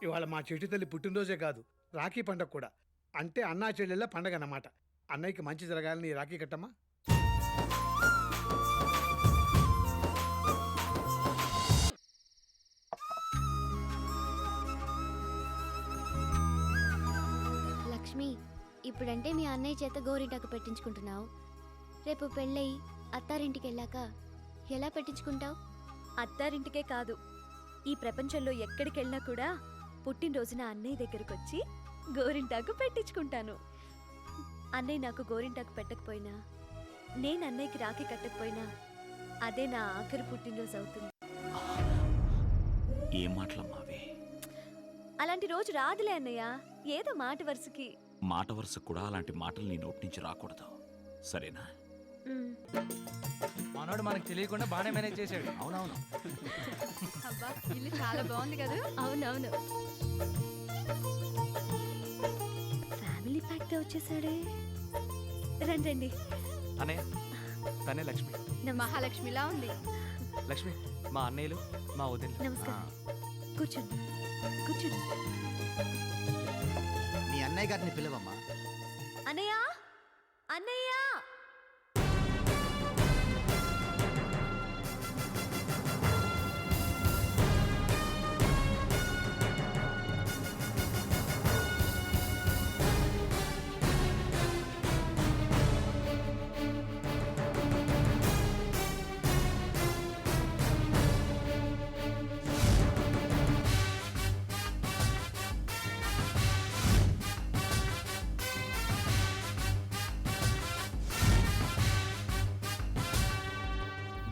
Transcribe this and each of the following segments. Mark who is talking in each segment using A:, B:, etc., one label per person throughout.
A: ఇవాళ మా చెట్టు తల్లి పుట్టినరోజే కాదు, రాఖీ పండగ కూడా. అంటే అన్నా చెల్లెళ్ళ పండగ అన్నమాట. అన్నయ్యకి మంచి జరగాలని ఈ రాఖీ కట్టమ్మా.
B: లక్ష్మి, ఇప్పుడంటే మీ అన్నయ్య చేత గోరింటాకు పెట్టించుకుంటున్నావు. రేపు పెళ్ళయి అత్తారింటికి వెళ్ళాక ఎలా పెట్టించుకుంటావు?
C: అత్తారింటికే కాదు, ఈ ప్రపంచంలో ఎక్కడికెళ్ళినా కూడా పుట్టినరోజున అన్నయ్య దగ్గరకు వచ్చి గోరింటాకు పెట్టించుకుంటాను. అన్నయ్య నాకు గోరింటాకు పెట్టకపోయినా, నేను అన్నయ్యకి రాఖీ కట్టకపోయినా అదే నా ఆఖరి పుట్టినరోజు అవుతుంది.
D: ఏం మాటలమ్మావే?
C: అలాంటి రోజు రాదులే అన్నయ్య, ఏదో మాట వరుసకి.
D: మాట వరుసకు కూడా అలాంటి మాటలు నీ నోటి నుంచి రాకూడదు, సరేనా?
E: మనోడు మనకు తెలియకుండా బాగానే మేనేజ్ చేశాడు.
D: అవునవును.
C: అబ్బా, ఇల్లు చాలా బాగుంది కదా. అవునవును, ఫ్యామిలీ ప్యాక్ తో వచ్చేసాడే. రండి రండి.
E: అనే తనే లక్ష్మి.
C: మహాలక్ష్మిలా ఉంది.
E: లక్ష్మి మా అన్నయ్యలు, మా వదిన.
C: నమస్కారం. కూర్చోండి కూర్చోండి.
F: మీ అన్నయ్య గారిని పిలవమ్మా.
C: అన్నయ్య, అన్నయ్య.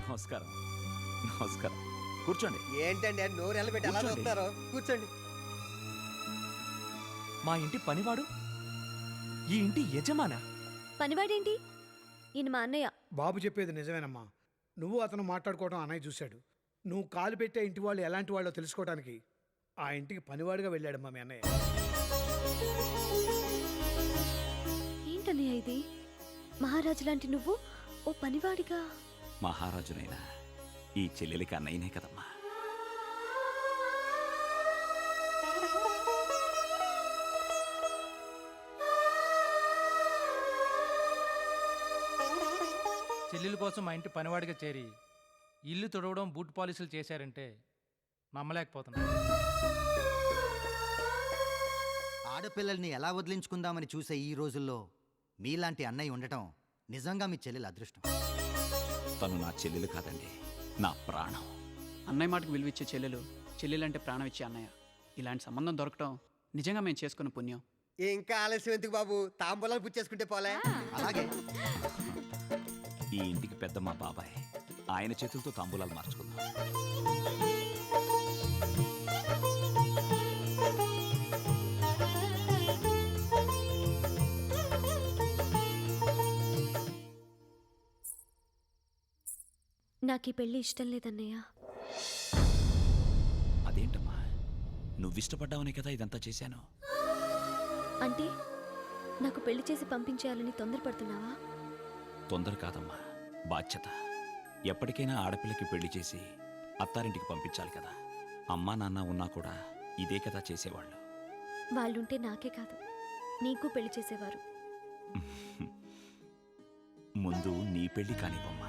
D: నమస్కారం. నమస్కారం. కూర్చోండి.
F: ఏంటండి నోరు ఎల్లబెట్టి ఎలా
D: కూర్చోండి.
F: చూస్తారు? కూర్చోండి.
E: మా ఇంటి పనివాడు ఈ ఇంటి యజమానా?
C: పనివాడేంటి? ఈయన మా అన్నయ్య.
A: బాబు చెప్పేది నిజమేనమ్మా. నువ్వు అతను మాట్లాడుకోవడం అన్నయ్య చూశాడు. నువ్వు కాలు పెట్టే ఇంటి వాళ్ళు ఎలాంటి వాళ్ళో తెలుసుకోవడానికి ఆ ఇంటికి పనివాడిగా వెళ్ళాడమ్మా మీ అన్నయ్య.
C: ఏంటన్నయ్య ఇది? మహారాజు లాంటి నువ్వు ఓ పనివాడిగా?
D: మహారాజునైనా ఈ చెల్లెలికి అన్నయ్యనే కదమ్మా.
E: చెల్లెల కోసం మా ఇంటి పనివాడిగా చేరి ఇల్లు తుడవడం, బూట్ పాలిసులు చేశారంటే నమ్మలేకపోతున్నా.
F: ఆడపిల్లల్ని ఎలా వదిలించుకుందామని చూసే ఈ రోజుల్లో మీలాంటి అన్నయ్య ఉండటం నిజంగా మీ చెల్లెల అదృష్టం.
D: తను నా చెల్లెలు కాదండి, నా ప్రాణం.
G: అన్నయ్య మాటకు విలువిచ్చే చెల్లెలు, చెల్లెలంటే ప్రాణం ఇచ్చే అన్నయ్య, ఇలాంటి సంబంధం దొరకటం నిజంగా మేము చేసుకున్న పుణ్యం.
F: ఇంకా ఆలస్యం ఎందుకు బాబు, తాంబూలాలు పుచ్చేసుకుంటే పోలే. అలాగే
D: ఈ ఇంటికి పెద్ద మా బాబాయ్, ఆయన చేతులతో తాంబూలాలు మార్చుకుందాం.
C: నాకు ఈ పెళ్లి ఇష్టం లేదన్నయ్య.
D: అదేంటమ్మా, నువ్విష్టపడ్డావనే కదా ఇదంతా చేశాను.
C: అంటే నాకు పెళ్లి చేసి పంపించేయాలని తొందరపడుతున్నావా?
D: తొందర కాదమ్మా, బాధ్యత. ఎప్పటికైనా ఆడపిల్లకి పెళ్లి చేసి అత్తారింటికి పంపించాలి కదా. అమ్మా నాన్న ఉన్నా కూడా ఇదే కదా చేసేవాళ్ళు.
C: వాళ్ళుంటే నాకే కాదు, నీకు పెళ్లి చేసేవారు.
D: ముందు నీ పెళ్లి కానివ్వమ్మా.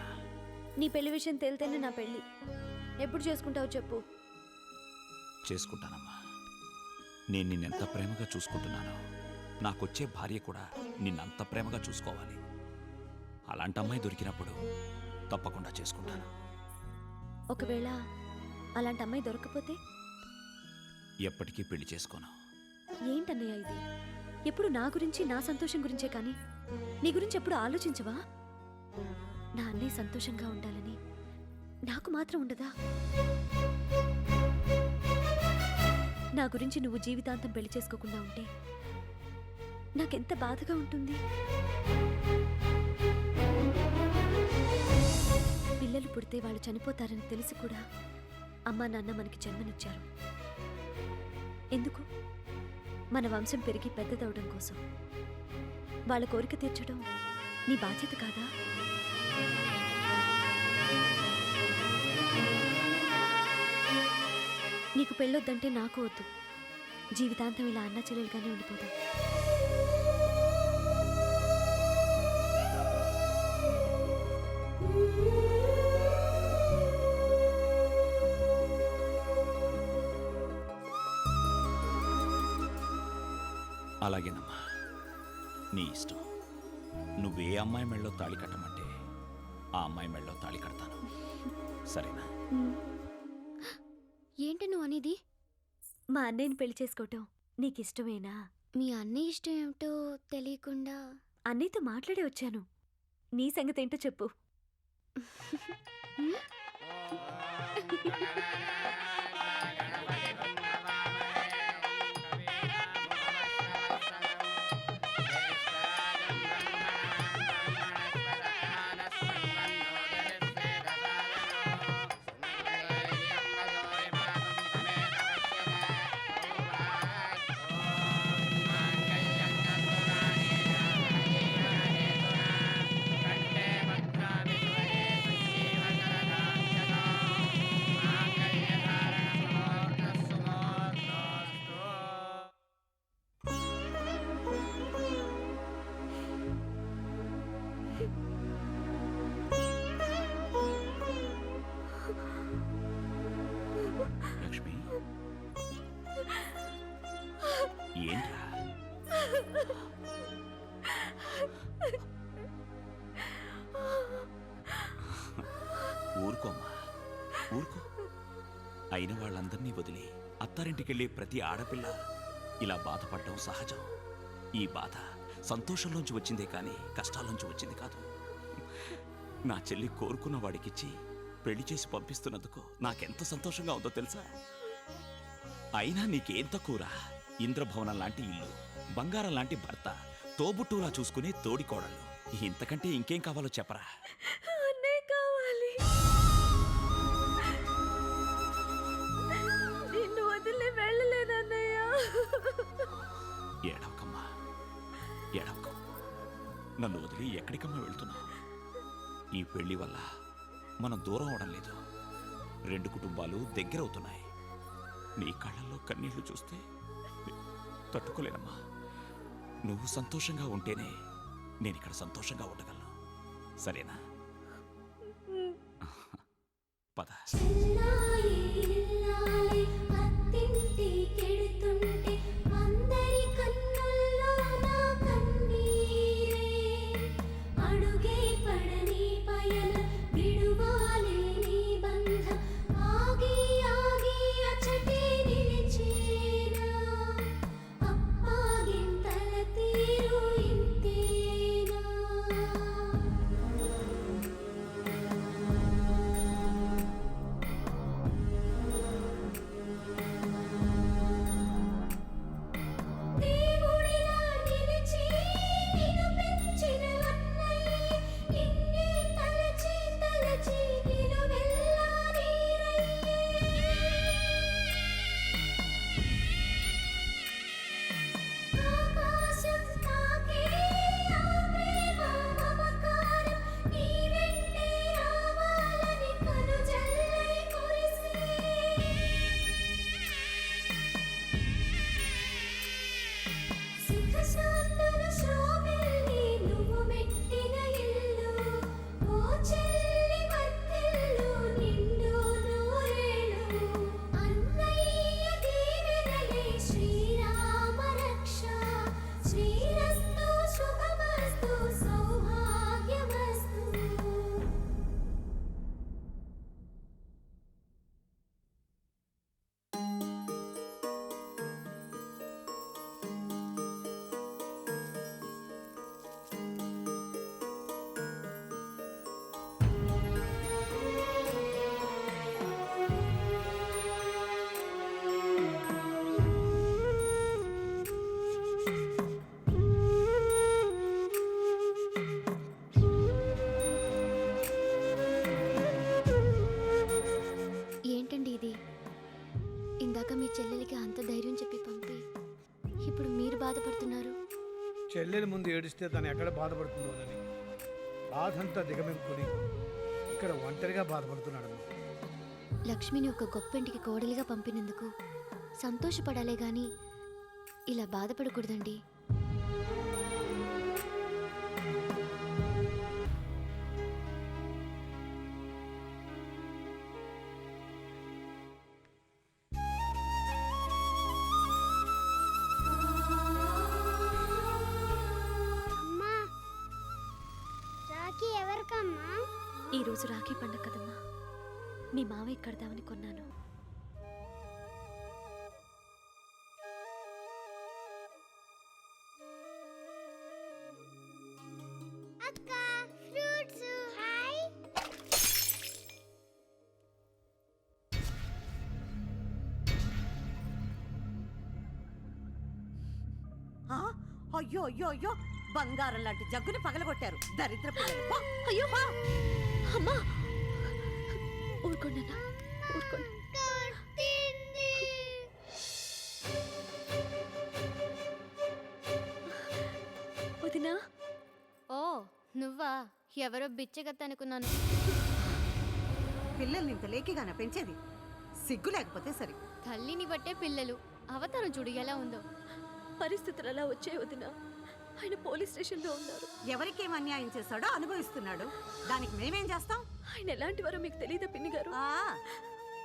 C: నీ పెళ్లి విషయం తేలితేనే నా పెళ్లి. ఎప్పుడు చేసుకుంటావు చెప్పు.
D: చేసుకుంటానమ్మా. నేను నిన్నెంత ప్రేమగా చూసుకుంటున్నానో, నాకొచ్చే భార్య కూడా నిన్నంత ప్రేమగా చూసుకోవాలి. అలాంటి అమ్మాయి దొరికినప్పుడు తప్పకుండా చేసుకుంటాను.
C: ఒకవేళ అలాంటి అమ్మాయి దొరకపోతే?
D: ఎప్పటికీ పెళ్లి చేసుకోను.
C: ఏంటన్నయ్య ఇది? ఎప్పుడు నా గురించి, నా సంతోషం గురించే కానీ నీ గురించి ఎప్పుడు ఆలోచించవా? నా అన్నయ్య సంతోషంగా ఉండాలని నాకు మాత్రం ఉండదా? నా గురించి నువ్వు జీవితాంతం పెళ్లి చేసుకోకుండా ఉంటే నాకెంత బాధగా ఉంటుంది. పిల్లలు పుడితే వాళ్ళు చనిపోతారని తెలిసి కూడా అమ్మా నాన్న మనకి జన్మనిచ్చారు. ఎందుకు? మన వంశం పెరిగి పెద్దదవడం కోసం. వాళ్ళ కోరిక తీర్చడం నీ బాధ్యత కాదా? నీకు పెళ్ళొద్దంటే నాకు వద్దు, జీవితాంతం ఇలా అన్న చెల్లెలుగానే ఉండిపోతాం.
D: అలాగేనమ్మా, నీ ఇష్టం. నువ్వే అమ్మాయి మెళ్ళో తాళి కట్టమంటే ఆ అమ్మాయి మెళ్ళో తాళి కడతాను. సరేనా?
B: ఏంటి నువ్వు అనేది?
C: మా అన్నయ్యని పెళ్లి చేసుకోవటం నీకిష్టమేనా?
B: మీ అన్నయ్య ఇష్టం ఏమిటో తెలియకుండా
C: అన్నయ్యతో మాట్లాడే వచ్చాను. నీ సంగతి ఏంటో చెప్పు.
D: లక్ష్మి, ఏంట్రా? ఊరుకోమ్మా, ఊరుకో. అయిన వాళ్ళందరినీ వదిలి అత్తారింటికెళ్ళే ప్రతి ఆడపిల్ల ఇలా బాధపడడం సహజం. ఈ బాధ సంతోషంలోంచి వచ్చిందే కానీ కష్టాల్లోంచి వచ్చింది కాదు. నా చెల్లి కోరుకున్న వాడికిచ్చి పెళ్లి చేసి పంపిస్తున్నందుకు నాకెంత సంతోషంగా ఉందో తెలుసా? అయినా నీకేం తక్కువరా? ఇంద్రభవనం లాంటి ఇల్లు, బంగారం లాంటి భర్త, తోబుట్టులా చూసుకునే తోడికోడళ్ళు, ఇంతకంటే ఇంకేం కావాలో చెప్పరా?
C: అన్నయ్య కావాలి. నిన్ను వదిలి వెళ్ళలేనన్నయ్య.
D: ఏడవకమ్మా, ఏడవక. నన్ను వదిలి ఎక్కడికమ్మా వెళ్తున్నావు? ఈ పెళ్లి వల్ల మనం దూరం అవడం లేదు, రెండు కుటుంబాలు దగ్గరవుతున్నాయి. నీ కళ్ళల్లో కన్నీళ్లు చూస్తే తట్టుకోలేనమ్మా. నువ్వు సంతోషంగా ఉంటేనే నేను ఇక్కడ సంతోషంగా ఉండగలను. సరేనా? పద.
B: చెల్లెలికి అంత ధైర్యం చెప్పి పంపి ఇప్పుడు మీరు బాధపడుతున్నారు.
A: చెల్లెల ముందు ఏడిస్తే తను ఎక్కడ బాధపడుతుందోనని బాధంతా దిగమింపుకుని ఇక్కడ ఒంటరిగా బాధపడుతున్నాడమ్మా.
B: లక్ష్మిని ఒక గొప్పింటికి కోడలిగా పంపినందుకు సంతోషపడాలే గాని ఇలా బాధపడకూడదండి.
H: అమ్మా రాఖీ ఎవరికమ్మా?
C: ఈరోజు రాఖీ పండగ కదమ్మా, మీ మావయ్య కడదామని కొన్నాను.
H: అక్క ఫ్రూట్స్ హాయ్.
I: ఆ? అయ్యో అయ్యో అయ్యో బంగారం లాంటి జగ్గుని పగలగొట్టారు దరిద్ర పిల్లలు. పో.
C: అయ్యో అమ్మా, ఊరుకోండి అన్న, ఊరుకోండి.
H: కొట్టింది.
C: వదినా,
B: ఓ నువ్వా? ఎవరో బిచ్చగత్త అనుకున్నాను.
I: పిల్లల్ని ఇంత లేకిగానే పెంచేది, సిగ్గు లేకపోతే సరి.
B: తల్లిని బట్టే పిల్లలు. అవతారం చూడు ఎలా ఉందో.
C: పరిస్థితులు అలా వచ్చే వదినా. ఆయన పోలీస్ స్టేషన్లో ఉన్నారు.
I: ఎవరికేం అన్యాయం చేశాడో అనుభవిస్తున్నాడు, దానికి మేమేం చేస్తాం?
C: ఆయన ఎలాంటి వారో మీకు తెలియదా పిన్ని గారు?
I: ఆ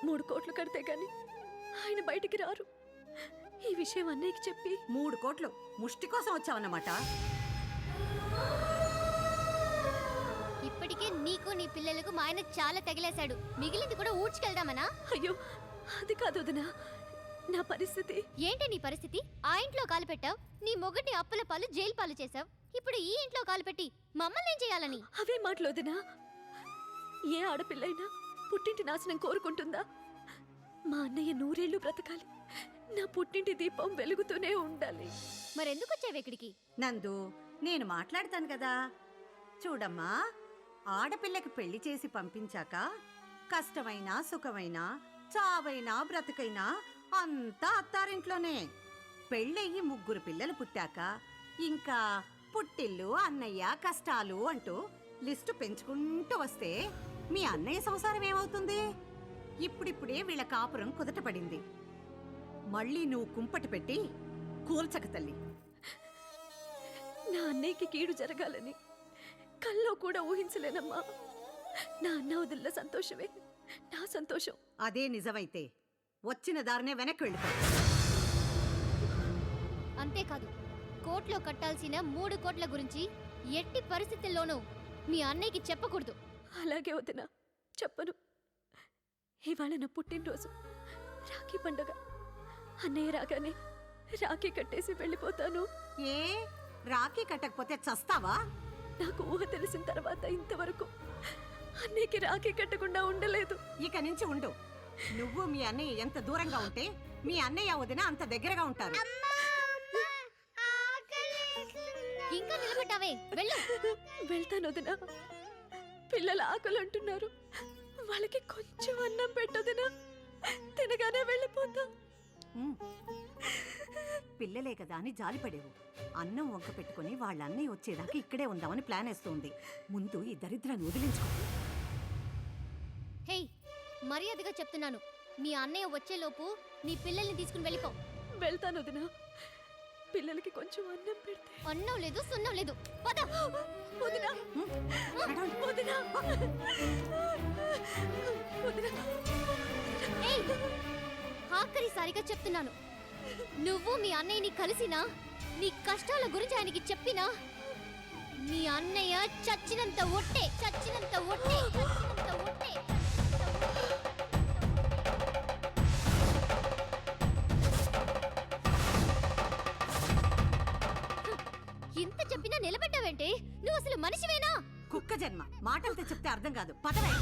C: 3 కోట్లు కడితే గాని ఆయన బయటికి రారు. ఈ విషయం అన్నయ్యకి చెప్పి
I: 3 కోట్లు ముష్టి కోసం వచ్చావన్నమాట.
B: ఇప్పటికే నీకు నీ పిల్లలకు మా ఆయన చాలా తగిలేశాడు. మిగిలింది కూడా ఊడ్చుకెళ్దామనా?
C: అయ్యో అది కాదు వదినా, నా పరిస్థితి.
B: ఏంటి నీ పరిస్థితి? ఆ ఇంట్లో కాలు పెట్టావు, నీ మొగుడిని అప్పుల పాలు జైలు పాలు చేసావు. ఇప్పుడు ఈ ఇంట్లో కాలు పెట్టి మమ్మల్ని ఏం చేయాలని?
C: అవే మాటలు వదినా. ఏ ఆడపిల్లైనా పుట్టింటి నాశనం కోరుకుంటుందా? మా అన్నయ్య 100 ఏళ్ళు బ్రతకాలి, నా పుట్టింటి దీపం వెలుగుతూనే ఉండాలి.
B: మరెందుకు వచ్చావు ఇక్కడికి?
I: నందు, నేను మాట్లాడతాను కదా. చూడమ్మా, ఆడపిల్లకి పెళ్లి చేసి పంపించాక కష్టమైనా సుఖమైనా చావైనా బ్రతుకైనా అంతా అత్తారింట్లోనే. పెళ్ళయ్యి 3 పిల్లలు పుట్టాక ఇంకా పుట్టిల్లు అన్నయ్య కష్టాలు అంటూ లిస్టు పెంచుకుంటూ వస్తే మీ అన్నయ్య సంసారం ఏమవుతుంది? ఇప్పుడిప్పుడే వీళ్ళ కాపురం కుదటపడింది. మళ్ళీ నువ్వు కుంపటి పెట్టి కూల్చక తల్లి.
C: నా అన్నయ్యకి కీడు జరగాలని కల్లో కూడా ఊహించలేనమ్మా. నా అన్న వదిలిన సంతోషమే నా సంతోషం.
I: అదే నిజమైతే వచ్చిన దారినే వెనక్కి వెళ్ళిపో.
B: అంతేకాదు, కోర్టులో కట్టాల్సిన 3 కోట్ల గురించి ఎట్టి పరిస్థితుల్లోనూ మీ అన్నయ్యకి చెప్పకూడదు.
C: అలాగే వదినా, చెప్పను. ఇవాళ నా పుట్టినరోజు, రాఖీ పండగ. అన్నయ్య రాగానే రాఖీ కట్టేసి వెళ్ళిపోతాను.
I: ఏ రాఖీ కట్టకపోతే చస్తావా?
C: నాకు ఊహ తెలిసిన తర్వాత ఇంతవరకు అన్నయ్యకి రాఖీ కట్టకుండా ఉండలేదు.
I: ఇక నుంచి ఉండు. నువ్వు మీ అన్నయ్య ఎంత దూరంగా ఉంటే మీ అన్నయ్య వదిన అంత దగ్గరగా ఉంటారు.
B: ఇంకా నిలబడ్డావే, వెళ్ళు.
C: వెళ్తాను వదినా. పిల్లలు ఆకలి అంటున్నారు, వాళ్ళకి కొంచెం అన్నం పెట్టొదినా, తినగానే వెళ్ళిపోతా.
I: ఉమ్. పిల్లలే కదా అని జాలిపడేవు. అన్నం వంక పెట్టుకుని వాళ్ళ అన్నయ్య వచ్చేదాకా ఇక్కడే ఉందామని ప్లాన్ వేస్తుంది. ముందు ఈ దరిద్రాన్ని వదిలించుకో.
B: హే, మర్యాదగా చెప్తున్నాను, మీ అన్నయ్య వచ్చేలోపు నీ పిల్లల్ని తీసుకుని వెళ్ళిపో.
C: వెళ్తాను వదినా. పిల్లలకి కొంచెం అన్నం పెడితే.
B: అన్నం లేదు, సున్నం లేదు. పద.
C: వదినా, వదినా, వదినా.
B: ఏయ్, ఆఖరిసారిగా చెప్తున్నాను, నువ్వు మీ అన్నయ్యని కలిసినా నీ కష్టాల గురించి ఆయనకి చెప్పినా మీ అన్నయ్య చచ్చినంత ఒట్టే, చచ్చినంత ఒట్టే, చచ్చినంత ఒట్టే. ఇంత చెప్పినా నిలబడ్డావేంటే? నువ్వు అసలు మనిషివేనా?
I: కుక్క జన్మ. మాటలతో చెప్తే అర్థం కాదు. పదవే.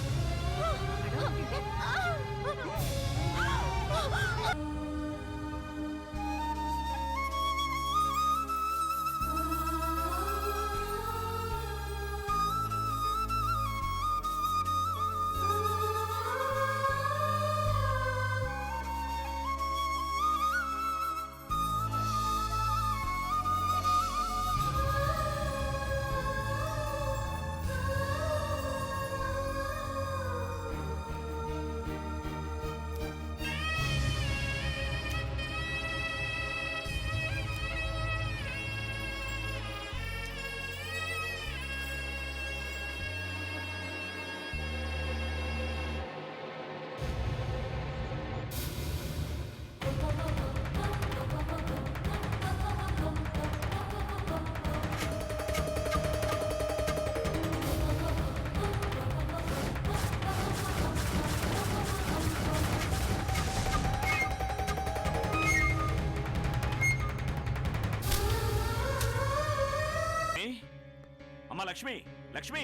D: లక్ష్మి లక్ష్మి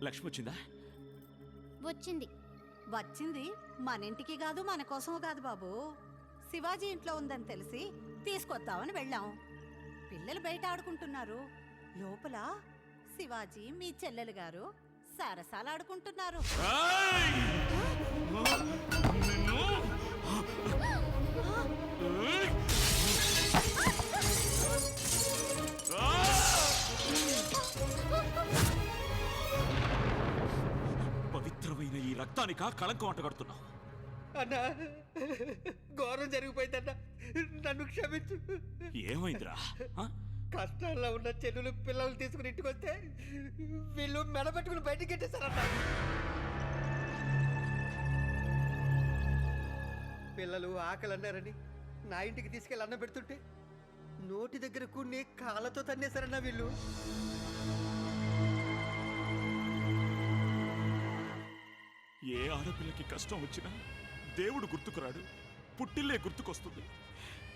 D: లక్ష్మి వచ్చిందా?
B: వచ్చింది.
I: వచ్చింది మన ఇంటికి కాదు మన కోసము కాదు బాబు. శివాజీ ఇంట్లో ఉందని తెలిసి తీసుకొద్దామని వెళ్ళాం. పిల్లలు బయట ఆడుకుంటున్నారు. లోపల శివాజీ మీ చెల్లెలు గారు సరసాలు ఆడుకుంటున్నారు.
D: ఏయ్! నిన్ను! ఏయ్! పవిత్రమైన ఈ రక్తానికా కళంకం అంటగడుతున్నావు?
A: అన్నా, ఘోరం జరిగిపోయిందన్నా, నన్ను క్షమించు.
D: ఏమైందిరా? ఆ?
A: కష్టాల్లో ఉన్న చెల్లెలు పిల్లలు తీసుకుని ఇంటికి వస్తే వీళ్ళు మెడబెట్టుకుని బయటికి పెట్టేశారన్న. పిల్లలు ఆకలి అన్నారని నా ఇంటికి తీసుకెళ్ళి అన్నం పెడుతుంటే నోటి దగ్గర కొన్ని కాళ్ళతో తన్నేశారన్న వీళ్ళు.
D: ఏ ఆడపిల్లకి కష్టం వచ్చినా దేవుడు గుర్తుకురాడు, పుట్టిల్లే గుర్తుకొస్తుంది.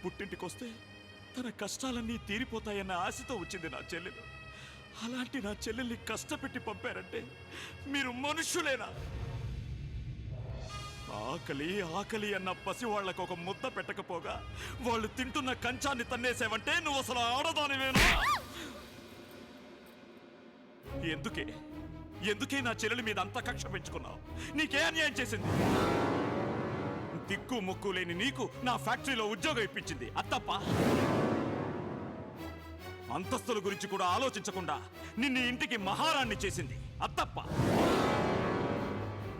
D: పుట్టింటికొస్తే తన కష్టాలన్నీ తీరిపోతాయన్న ఆశతో వచ్చింది నా చెల్లెలు. అలాంటి నా చెల్లెల్ని కష్టపెట్టి పంపారంటే మీరు మనుషులేనా? ఆకలి ఆకలి అన్న పసివాళ్లకు ఒక ముద్ద పెట్టకపోగా వాళ్ళు తింటున్న కంచాన్ని తన్నేసావంటే నువ్వు అసలు ఆడదానివేనా? ఎందుకే నా చెల్లెలి మీద అంత కక్ష పెంచుకున్నావు? నీకే అన్యాయం చేసింది? దిక్కు ముక్కు లేని నీకు నా ఫ్యాక్టరీలో ఉద్యోగం ఇప్పించింది, అత్తప్ప. అంతస్తుల గురించి కూడా ఆలోచించకుండా నిన్ను ఇంటికి మహారాణ్ణి చేసింది, అత్తప్ప.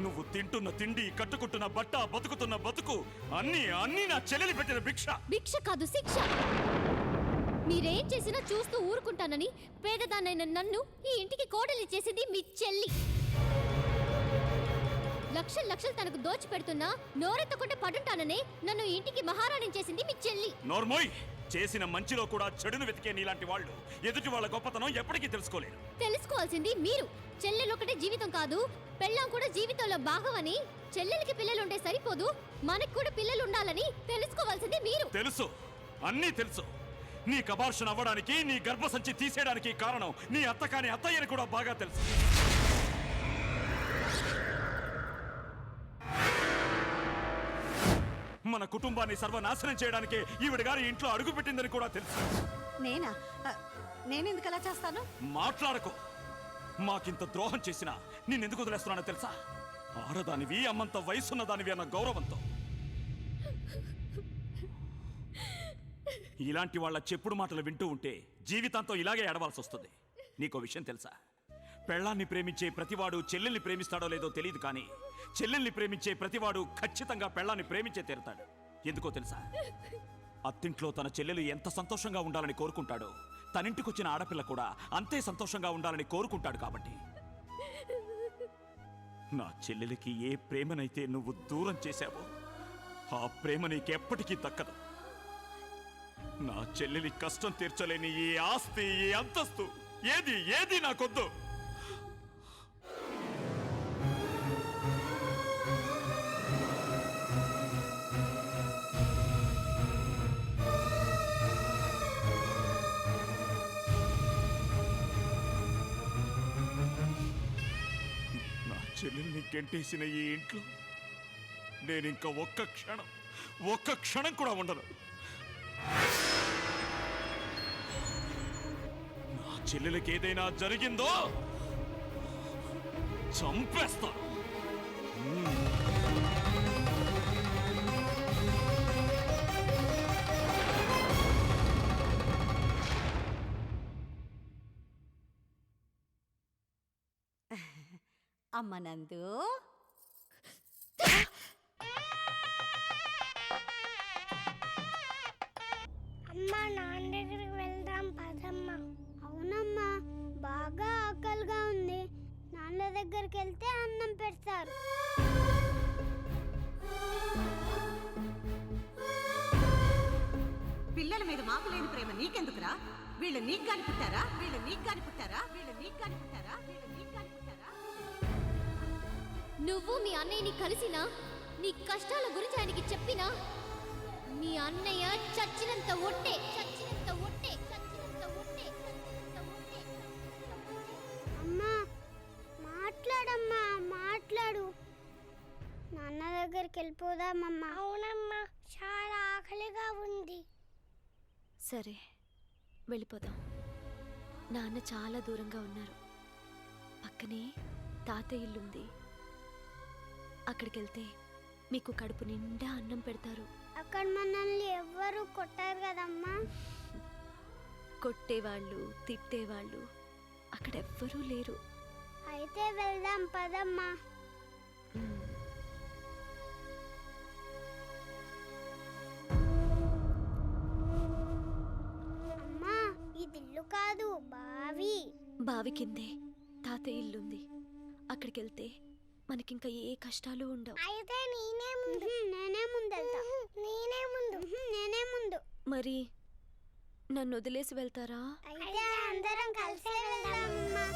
D: నువ్వు తింటున్న తిండి, కట్టుకుంటున్న బట్ట, బతుకుతున్న బతుకు అన్నీ నా చెల్లెలి పెట్టిన భిక్ష.
B: భిక్ష కాదు, శిక్ష. మీరేం చేసినా చూస్తూ ఊరుకుంటానని పేదదానైన నన్ను ఈ ఇంటికి కోడలి చేసింది మీ చెల్లి. లక్షలు తనకు దోచి పెడుతున్నా నోరెత్తకుంటే పడుంటాననే నన్ను ఇంటికి మహారాణి చేసింది మీ చెల్లి.
D: నోర్మోయ్, చేసిన మంచిలో కూడా చెడును వెతికే నీలాంటి వాళ్ళు ఎదుటి వాళ్ళ గొప్పతనం ఎప్పటికీ తెలుసుకోలేరు.
B: తెలుసుకోవాల్సింది మీరు. చెల్లెలొకటే జీవితం కాదు, పెళ్ళాం కూడా జీవితంలో భాగమని. చెల్లెలకి పిల్లలుంటే సరిపోదు, మనకు కూడా పిల్లలు ఉండాలని తెలుసుకోవాల్సింది మీరు.
D: తెలుసు, అన్నీ తెలుసు. నీ కబార్షన్ అవ్వడానికి, నీ గర్భసంచి తీసేయడానికి కారణం నీ అత్త కాని అత్తయ్యని కూడా బాగా తెలుసు. మన కుటుంబాన్ని సర్వనాశనం చేయడానికి ఈవిడ గారి ఇంట్లో అడుగు పెట్టిందని కూడా తెలుసు.
I: నేనెందుకు అలా చేస్తాను?
D: మాట్లాడకు. మాకింత ద్రోహం చేసినా నిన్నెందుకు వదిలేస్తున్నానో తెలుసా? ఆడదానివి, అమ్మంత వయసున్న దానివి అన్న గౌరవంతో. ఇలాంటి వాళ్ళ చెప్పుడు మాటలు వింటూ ఉంటే జీవితాంతం ఇలాగే ఏడవాల్సి వస్తుంది. నీకో విషయం తెలుసా? పెళ్ళాన్ని ప్రేమించే ప్రతివాడు చెల్లెల్ని ప్రేమిస్తాడో లేదో తెలియదు, కానీ చెల్లెల్ని ప్రేమించే ప్రతివాడు ఖచ్చితంగా పెళ్ళాన్ని ప్రేమించే తీరుతాడు. ఎందుకో తెలుసా? అత్తింట్లో తన చెల్లెలు ఎంత సంతోషంగా ఉండాలని కోరుకుంటాడో తనింటికొచ్చిన ఆడపిల్ల కూడా అంతే సంతోషంగా ఉండాలని కోరుకుంటాడు. కాబట్టి నా చెల్లెలికి ఏ ప్రేమనైతే నువ్వు దూరం చేశావో ఆ ప్రేమ నీకెప్పటికీ దక్కదు. నా చెల్లెలి కష్టం తీర్చలేని ఈ ఆస్తి, ఈ అంతస్తు ఏది నాకొద్దు. నా చెల్లెల్ని గెంటేసిన ఈ ఇంట్లో నేనింక ఒక్క క్షణం కూడా ఉండను. నా చెల్లెలకి ఏదైనా జరిగిందో చంపేస్తా.
I: అమ్మ నందు,
H: అమ్మా నాన్న దగ్గరికి వెళ్దాం పదమ్మా. అవునమ్మా, బాగా ఆకలిగా ఉంది. నాన్న దగ్గరికి వెళ్తే అన్నం పెడతారు.
I: పిల్లల మీద మాకు లేని ప్రేమ నీకెందుకురా? వీళ్ళు నీకు గాని పుట్టారా?
B: నువ్వు మీ అన్నయ్యని కలిసినా, నీ కష్టాల గురించి ఆయనకి చెప్పినా మీ అన్నయ్య చచ్చినంత ఒట్టే.
H: వెళ్ళిపోదామమ్మా. అవునమ్మా, చాలా ఆకలిగా ఉంది.
C: సరే వెళ్ళిపోదాం. నాన్న చాలా దూరంగా ఉన్నారు. పక్కనే తాతయ్య ఇల్లుంది. అక్కడికి వెళ్తే మీకు కడుపు నిండా అన్నం పెడతారు.
H: అక్కడ మనల్ని ఎవ్వరూ కొట్టారు కదమ్మా.
C: కొట్టేవాళ్ళు తిట్టేవాళ్ళు అక్కడెవ్వరూ లేరు.
H: అయితే వెళ్దాం పదమ్మా.
C: మ్మ్.
H: అమ్మా, ఇది ఇల్లు కాదు, బావి.
C: బావి కిందే తాతయ్య ఇల్లుంది. అక్కడికి వెళ్తే మనకింకా ఏ కష్టాలు ఉండవు.
H: అయితే నేనే ముందు. నేనే ముందు వెళ్తా. నేనే ముందు. నేనే ముందు.
C: మరి నన్ను వదిలేసి వెళ్తారా?
H: అయితే అందరం కలిసే వెళ్దామమ్మా.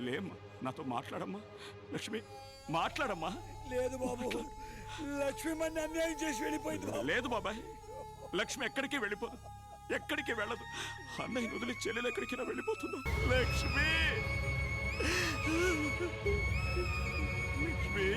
D: లేమ్మా, నాతో మాట్లాడమ్మా. లక్ష్మి, మాట్లాడమ్మా.
A: లేదు బాబు, లక్ష్మి మన అన్యాయం చేసి వెళ్ళిపోయింది బాబు.
D: లేదు బాబాయ్, లక్ష్మి ఎక్కడికి వెళ్ళిపోదు, ఎక్కడికి వెళ్ళదు. అన్నయ్య వదిలి చెల్లెలు ఎక్కడికి వెళ్ళిపోతుందా? లక్ష్మి, లక్ష్మి,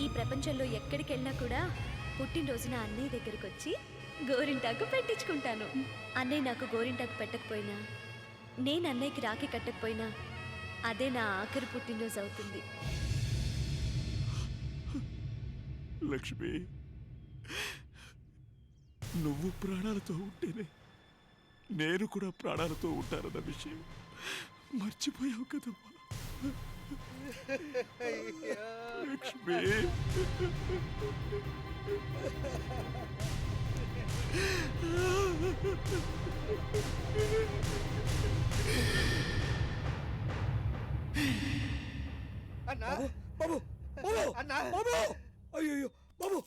C: ఈ ప్రపంచంలో ఎక్కడికి వెళ్ళినా కూడా పుట్టినరోజున అన్నయ్య దగ్గరకు వచ్చి గోరింటాకు పెట్టించుకుంటాను. అన్నయ్య నాకు గోరింటాకు పెట్టకపోయినా, నేను అన్నయ్యకి రాఖీ కట్టకపోయినా అదే నా ఆఖరి పుట్టినరోజు అవుతుంది.
D: లక్ష్మి, నువ్వు ప్రాణాలతో ఉంటేనే నేను కూడా ప్రాణాలతో ఉంటానన్న విషయం మర్చిపోయావు కదమ్మా. లక్ష్మి,
A: బాబు బాబు బాబు బాబు, అయ్యో బాబు.